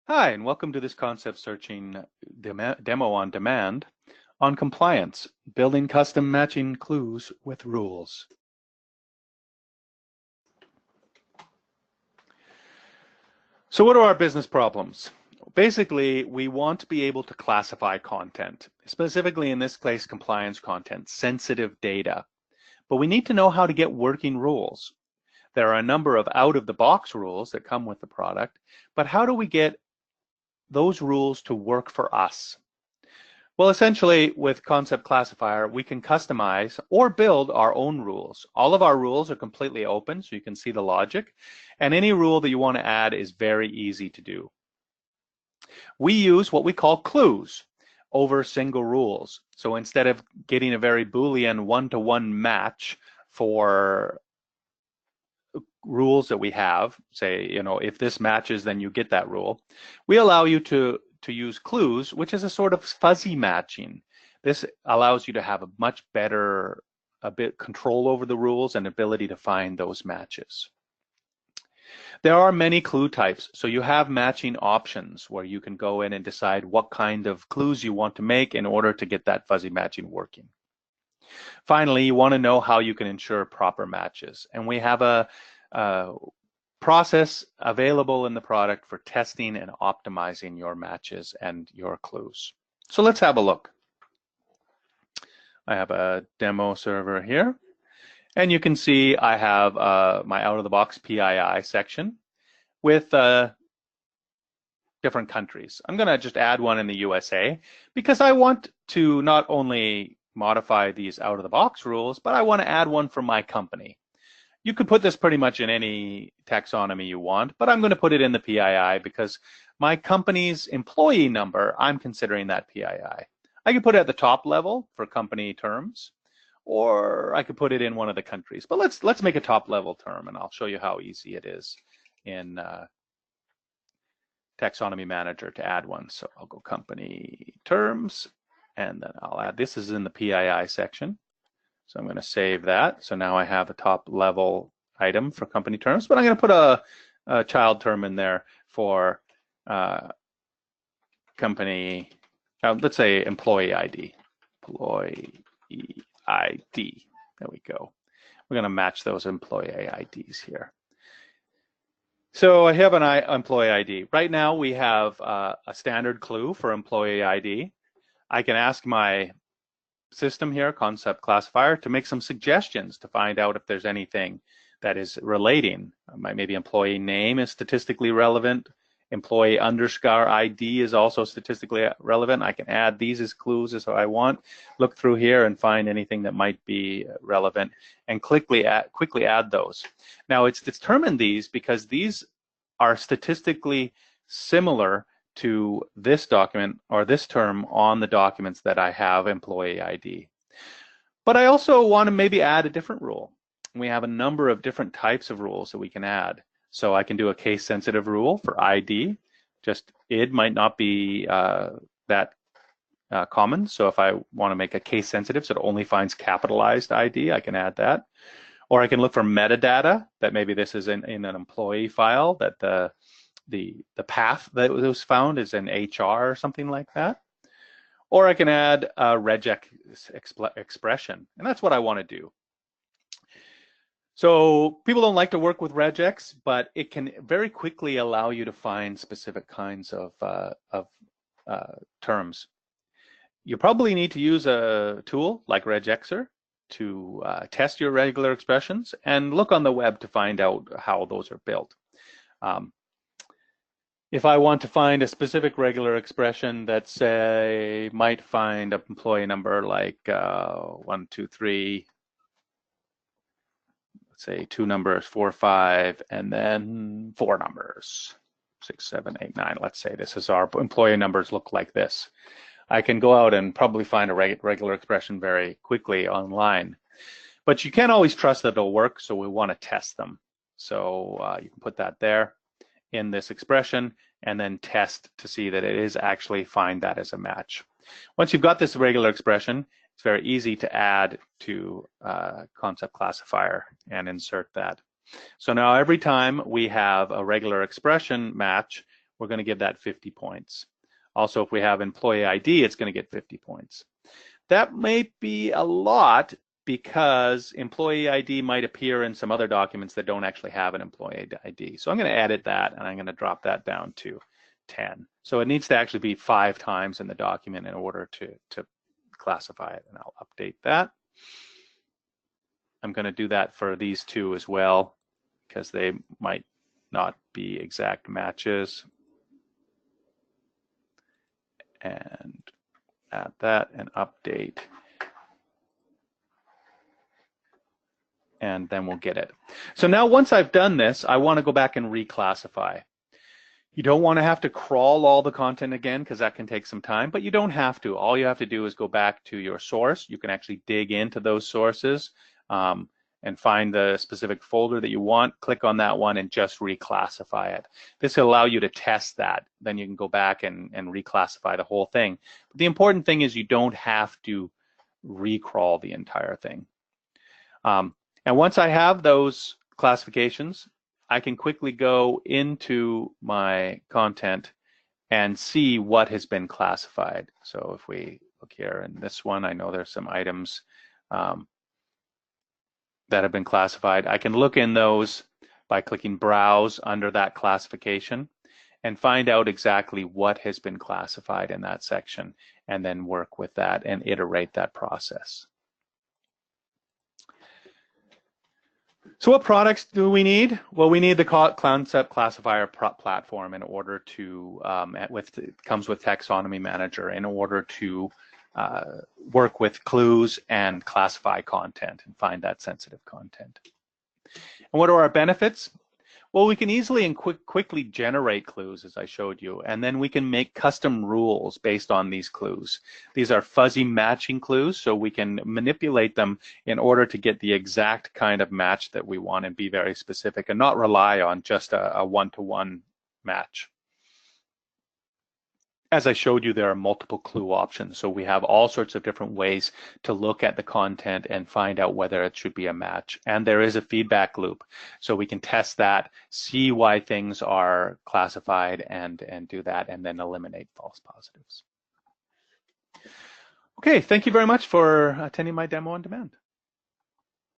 Hi, and welcome to this concept searching demo on demand on compliance, building custom matching clues with rules. So what are our business problems? Basically, we want to be able to classify content, specifically in this case, compliance content, sensitive data. But we need to know how to get working rules. There are a number of out-of-the-box rules that come with the product, but how do we get those rules to work for us? Well, essentially, with conceptClassifier, we can customize or build our own rules. All of our rules are completely open, so you can see the logic. And any rule that you want to add is very easy to do. We use what we call clues over single rules. So instead of getting a very Boolean one-to-one match for rules that we have, say, if this matches, then you get that rule. We allow you to use clues, which is a sort of fuzzy matching. This allows you to have a much better control over the rules and ability to find those matches. There are many clue types, so you have matching options where you can go in and decide what kind of clues you want to make in order to get that fuzzy matching working. Finally, you want to know how you can ensure proper matches, and we have a process available in the product for testing and optimizing your matches and your clues. So let's have a look. I have a demo server here, and you can see I have my out-of-the-box PII section with different countries. I'm going to just add one in the USA because I want to not only modify these out-of-the-box rules, but I want to add one for my company. You could put this pretty much in any taxonomy you want, but I'm going to put it in the PII because my company's employee number, I'm considering that PII. I could put it at the top level for company terms, or I could put it in one of the countries. But let's make a top level term, and I'll show you how easy it is in conceptTaxonomyManager to add one. So I'll go company terms, and then I'll add, this is in the PII section. So I'm going to save that. So now I have a top level item for company terms, but I'm going to put a child term in there for company, let's say employee ID. Employee ID. There we go. We're going to match those employee IDs here. So I have an employee ID. Right now we have a standard clue for employee ID. I can ask my system here, conceptClassifier, to make some suggestions to find out if there's anything that is relating. Maybe employee name is statistically relevant. Employee underscore ID is also statistically relevant. I can add these as clues as I want. Look through here and find anything that might be relevant and quickly add those. Now it's determined these because these are statistically similar to this document or this term on the documents that I have employee ID. But I also want to maybe add a different rule. We have a number of different types of rules that we can add. So I can do a case sensitive rule for ID. Just ID might not be that common. So if I want to make a case sensitive so it only finds capitalized ID, I can add that. Or I can look for metadata that maybe this is in an employee file, that the path that was found is in HR or something like that. Or I can add a regex expression, and that's what I want to do. So people don't like to work with regex, but it can very quickly allow you to find specific kinds of terms. You probably need to use a tool like regexer to test your regular expressions and look on the web to find out how those are built. If I want to find a specific regular expression that, say, might find an employee number like 1, 2, 3, let's say 2 numbers, 4, 5, and then 4 numbers, 6, 7, 8, 9. Let's say this is our employee numbers look like this. I can go out and probably find a regular expression very quickly online. But you can't always trust that it'll work, so we want to test them. So you can put that there in this expression and then test to see that it is actually find that as a match. Once you've got this regular expression, it's very easy to add to conceptClassifier and insert that. So now every time we have a regular expression match, we're going to give that 50 points. Also, if we have employee ID, it's going to get 50 points. That may be a lot because employee ID might appear in some other documents that don't actually have an employee ID. So I'm going to edit that, and I'm going to drop that down to 10. So it needs to actually be 5 times in the document in order to classify it, and I'll update that. I'm going to do that for these two as well because they might not be exact matches. And add that and update. And then we'll get it. So now once I've done this, I want to go back and reclassify. You don't want to have to crawl all the content again because that can take some time, but you don't have to. All you have to do is go back to your source. You can actually dig into those sources and find the specific folder that you want, click on that one and just reclassify it. This will allow you to test that. Then you can go back and reclassify the whole thing. But the important thing is you don't have to recrawl the entire thing. And once I have those classifications, I can quickly go into my content and see what has been classified. So if we look here in this one, I know there's some items that have been classified. I can look in those by clicking Browse under that classification and find out exactly what has been classified in that section and then work with that and iterate that process. So what products do we need? Well, we need the conceptClassifier platform in order to, it comes with TaxonomyManager in order to work with clues and classify content and find that sensitive content. And what are our benefits? Well, we can easily and quickly generate clues, as I showed you, and then we can make custom rules based on these clues. These are fuzzy matching clues, so we can manipulate them in order to get the exact kind of match that we want and be very specific and not rely on just a one-to-one match. As I showed you, there are multiple clue options, so we have all sorts of different ways to look at the content and find out whether it should be a match. And there is a feedback loop, so we can test that, see why things are classified, and do that, and then eliminate false positives. Okay, thank you very much for attending my demo on demand.